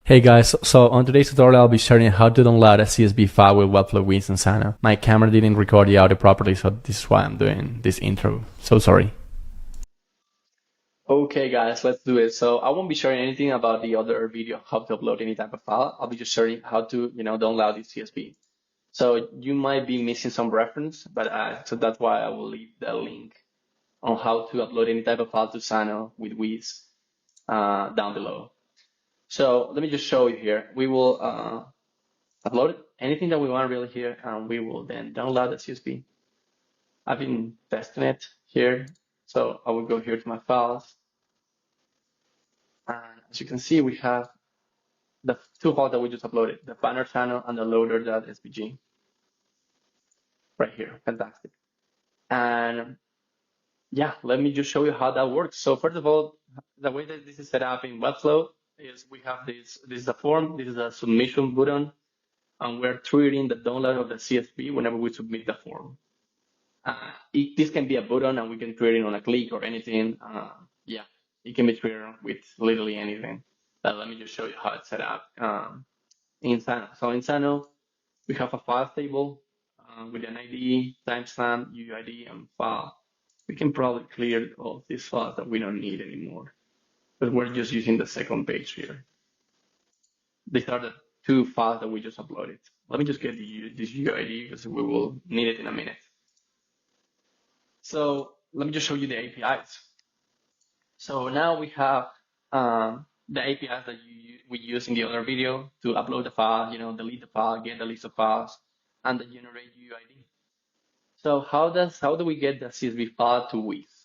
Hey guys, so on today's tutorial I'll be sharing how to download a CSV file with Webflow, Wized, and Xano. My camera didn't record the audio properly, so this is why I'm doing this intro. So sorry. Okay guys, let's do it. So I won't be sharing anything about the other video, how to upload any type of file. I'll be just sharing how to, download this CSV. So you might be missing some reference, but so that's why I will leave the link on how to upload any type of file to Xano with Wized down below. So let me just show you here. We will upload anything that we want really here, and we will then download the CSV. I've been testing it here, so I will go here to my files, and as you can see, we have the two files that we just uploaded, the banner channel and the loader.svg, right here. Fantastic. And yeah, let me just show you how that works. So first of all, the way that this is set up in Webflow is we have this is a form, this is a submission button, and we're triggering the download of the CSV whenever we submit the form. This can be a button, and we can trigger it on a click or anything. Yeah, it can be triggered with literally anything. But let me just show you how it's set up in Xano. So in Xano, we have a files table with an ID, timestamp, UID, and file. We can probably clear all these files that we don't need anymore, but we're just using the second page here. These are the two files that we just uploaded. Let me just get this UID because we will need it in a minute. So let me just show you the APIs. So now we have the APIs that we used in the other video to upload the file, delete the file, get the list of files, and the generate UID. So how do we get the CSV file to Wized?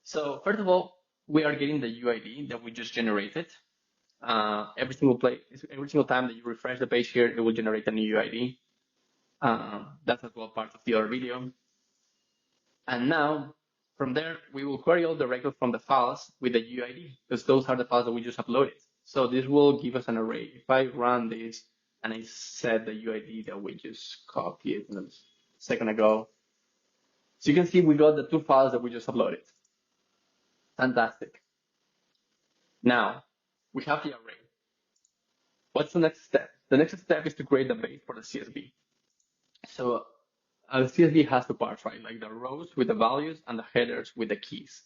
So first of all, we are getting the UID that we just generated. Every single time that you refresh the page here, it will generate a new UID. That's as well part of the other video. And now, from there, we will query all the records from the files with the UID, because those are the files that we just uploaded. So this will give us an array. If I run this and I set the UID that we just copied a second ago, so you can see we got the two files that we just uploaded. Fantastic. Now, we have the array. What's the next step? The next step is to create the base for the CSV. So the CSV has two parts, right? Like the rows with the values and the headers with the keys.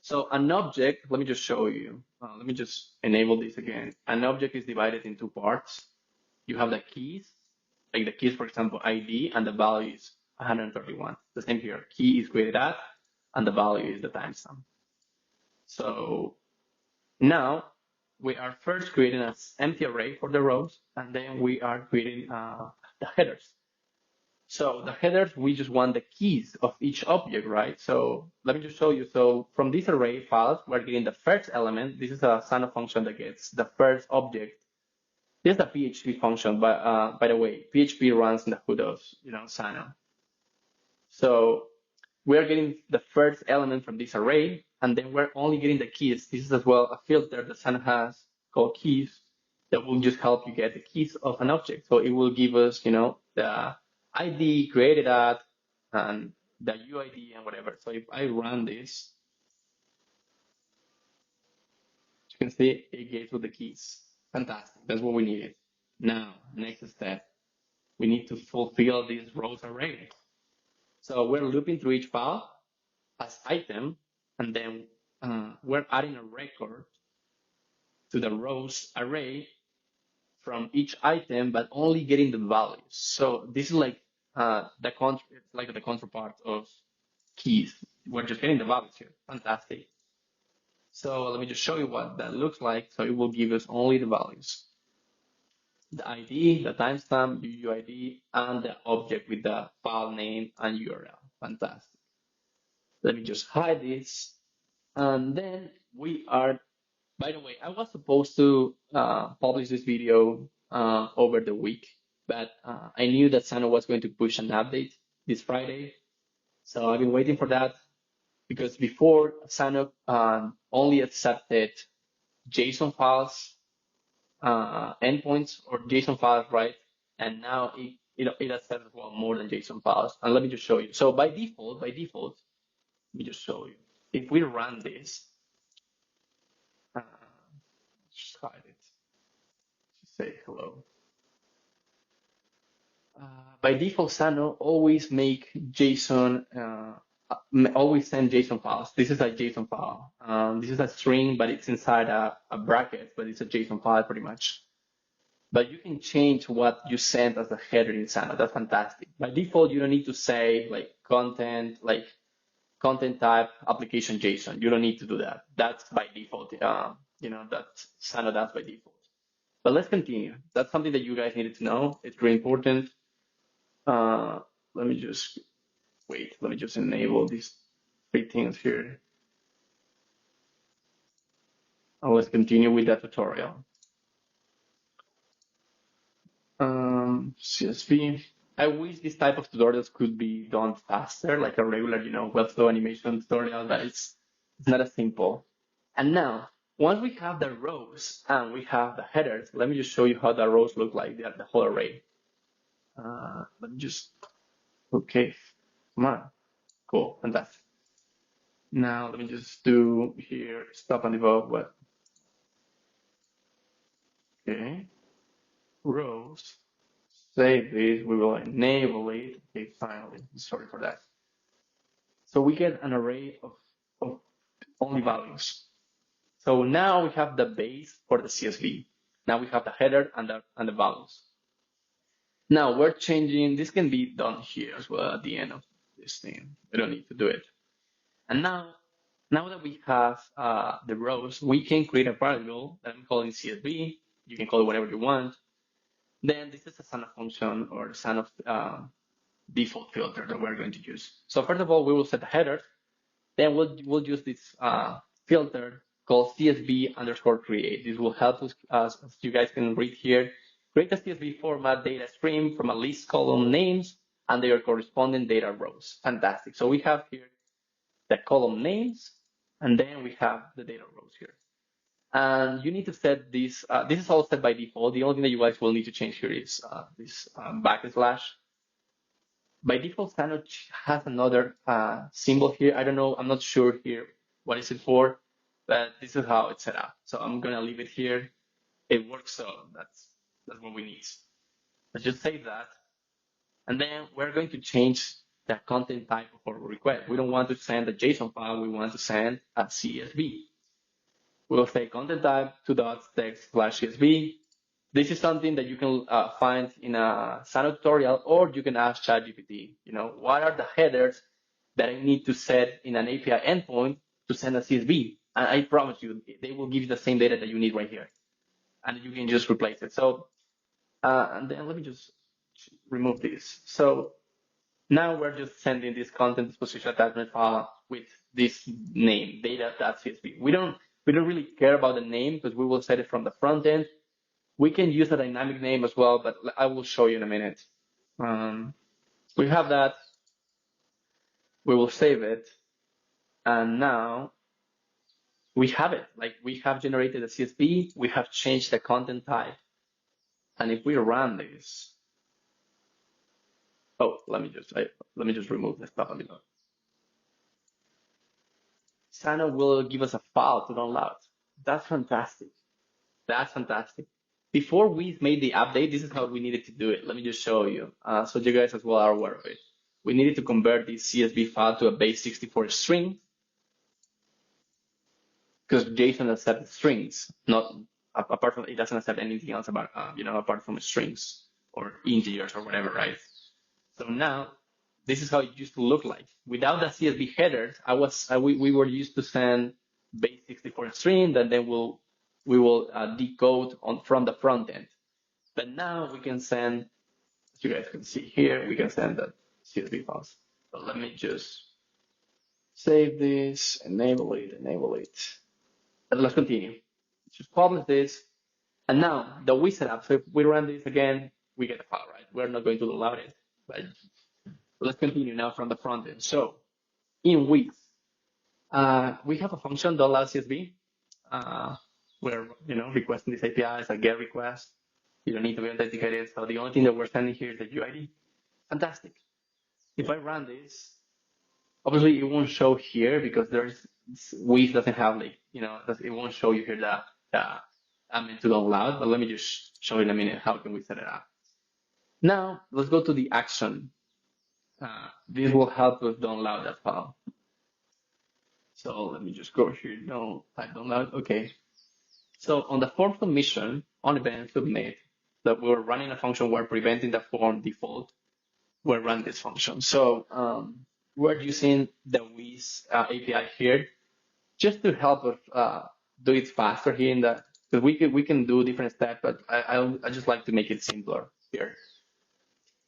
So an object, let me just show you. Let me just enable this again. An object is divided in two parts. You have the keys, like the keys, for example, ID, and the value is 131. The same here. Key is created at, and the value is the timestamp. So now we are first creating an empty array for the rows, and then we are creating the headers. So the headers, we just want the keys of each object, right? So let me just show you. So from this array files, we're getting the first element. This is a Xano function that gets the first object. This is a PHP function, but by the way, PHP runs in the hood of Xano. So we're getting the first element from this array, and then we're only getting the keys. This is as well a filter that Xano has called keys that will just help you get the keys of an object. So it will give us, the ID created at and the UID and whatever. So if I run this, you can see it gets with the keys. Fantastic. That's what we needed. Now, next step, we need to fulfill this rows array. So we're looping through each file as item, and then we're adding a record to the rows array from each item, but only getting the values. So this is like the counterpart of keys. We're just getting the values here. Fantastic. So let me just show you what that looks like. So it will give us only the values. The ID, the timestamp, UUID, and the object with the file name and URL. Fantastic. Let me just hide this. And then we are, by the way, I was supposed to publish this video over the week, but I knew that Xano was going to push an update this Friday. So I've been waiting for that because before Xano only accepted JSON files, endpoints or JSON files, right? And now it accepts as well more than JSON files. And let me just show you. So by default, let me just show you. If we run this, just hide it. say hello. By default, Xano always make JSON, always send JSON files. This is a JSON file. This is a string, but it's inside a bracket, but it's a JSON file pretty much. But you can change what you send as a header in Xano. That's fantastic. By default, you don't need to say like content type application JSON. You don't need to do that. That's by default. That's Xano. That's by default. But let's continue. That's something that you guys needed to know. It's really important. Let me just wait. Let me just enable these three things here. And let's continue with that tutorial. CSV. I wish this type of tutorials could be done faster, like a regular, Webflow animation tutorial, but it's not as simple. And now, once we have the rows and we have the headers, let me just show you how the rows look like, the whole array. Let me just, okay, come on. Cool, fantastic. Now, let me just do here, stop and debug what. Okay, rows. Save this, we will enable it. Okay, finally, sorry for that. So we get an array of only values. So now we have the base for the CSV. Now we have the header and the values. Now we're changing, this can be done here as well at the end of this thing. We don't need to do it. And now that we have the rows, we can create a variable that I'm calling CSV. You can call it whatever you want. Then this is a Xano function or the Xano default filter that we're going to use. So first of all, we will set the header. Then we'll use this filter called CSV underscore create. This will help us, as you guys can read here, create a CSV format data stream from a list column names and their corresponding data rows. Fantastic. So we have here the column names, and then we have the data rows here. And you need to set this. This is all set by default. The only thing that you guys will need to change here is this backslash. By default, Xano has another symbol here. I don't know. I'm not sure here what is it for, but this is how it's set up. So I'm gonna leave it here. It works, so that's what we need. Let's just save that, and then we're going to change the content type of our request. We don't want to send a JSON file. We want to send a CSV. We'll say content type 2.text/CSV. This is something that you can find in a Xano tutorial, or you can ask ChatGPT. What are the headers that I need to set in an API endpoint to send a CSV? And I promise you, they will give you the same data that you need right here, and you can just replace it. So, and then let me just remove this. So now we're just sending this content disposition attachment file with this name, data.csv. We don't really care about the name because we will set it from the front end. We can use a dynamic name as well, but I will show you in a minute. We have that. We will save it. And now we have it. Like we have generated a CSV. We have changed the content type. And if we run this, let me just remove this stuff. Xano will give us a file to download. That's fantastic. That's fantastic. Before we made the update, this is how we needed to do it. Let me just show you, so you guys as well are aware of it. We needed to convert this CSV file to a base64 string, because JSON accepts strings, not apart from it doesn't accept anything else about apart from strings or integers or whatever, right? So now this is how it used to look like. Without the CSV headers, we were used to send base64 string that then we will decode from the front end. But now we can send, as you guys can see here, we can send the CSV files. So let me just save this, enable it. And let's continue. Just publish this. And now the wizard app. So if we run this again, we get the file, right? We're not going to download it, but let's continue now from the front end. So in Wized, we have a function download CSV. We're requesting these APIs, a GET request. You don't need to be authenticated. So the only thing that we're sending here is the UID. Fantastic. If I run this, obviously it won't show here because Wized doesn't have it won't show you here to download, but let me just show you in a minute how can we set it up. Now let's go to the action. This will help us download that file. So let me just go here, type download, okay. So on the form submission, on event submit, that we're running a function, we're preventing the form default, we're running this function. So we're using the Wized API here just to help us do it faster here in the, because we can do different steps, but I just like to make it simpler here.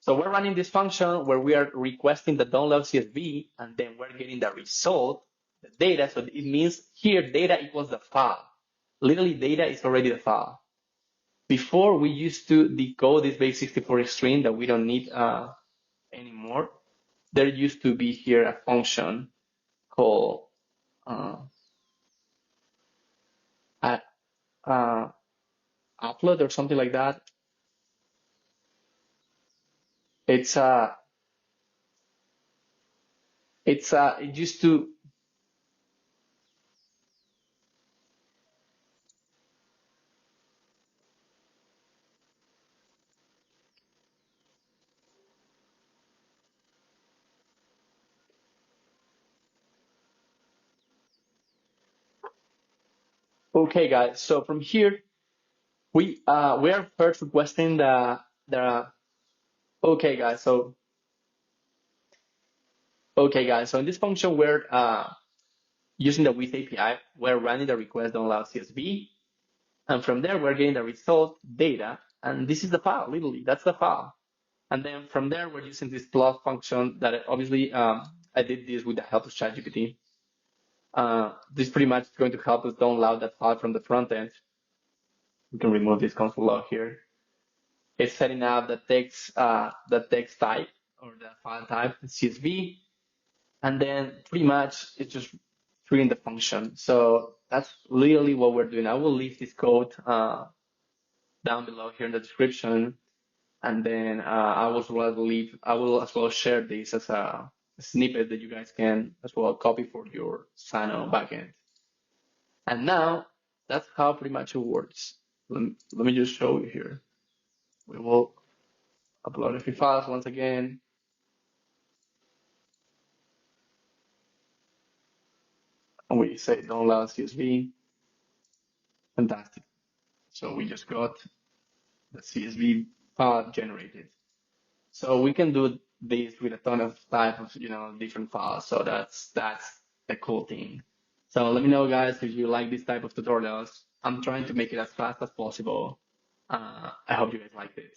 So we're running this function where we are requesting the download CSV, and then we're getting the result, the data. So it means here data equals the file. Literally data is already the file. Before we used to decode this base64 string that we don't need anymore. There used to be here a function called upload or something like that. It used to. Okay, guys. So from here, we are first requesting the okay, guys. So in this function, we're using the Wized API. We're running the request download CSV, and from there we're getting the result data, and this is the file. Literally, that's the file. And then from there, we're using this plot function that obviously I did this with the help of ChatGPT. This pretty much is going to help us download that file from the front end. We can remove this console log here. It's setting up the text type or the file type, CSV, and then pretty much it's just treating the function. So that's literally what we're doing. I will leave this code down below here in the description, and then I will as well share this as a snippet that you guys can as well copy for your Xano backend. And now that's how pretty much it works. Let me just show you here. We will upload a few files once again. And we say download CSV. Fantastic. So we just got the CSV file generated. So we can do this with a ton of type of different files. So that's the cool thing. So let me know, guys, if you like this type of tutorials. I'm trying to make it as fast as possible. I hope you guys liked it.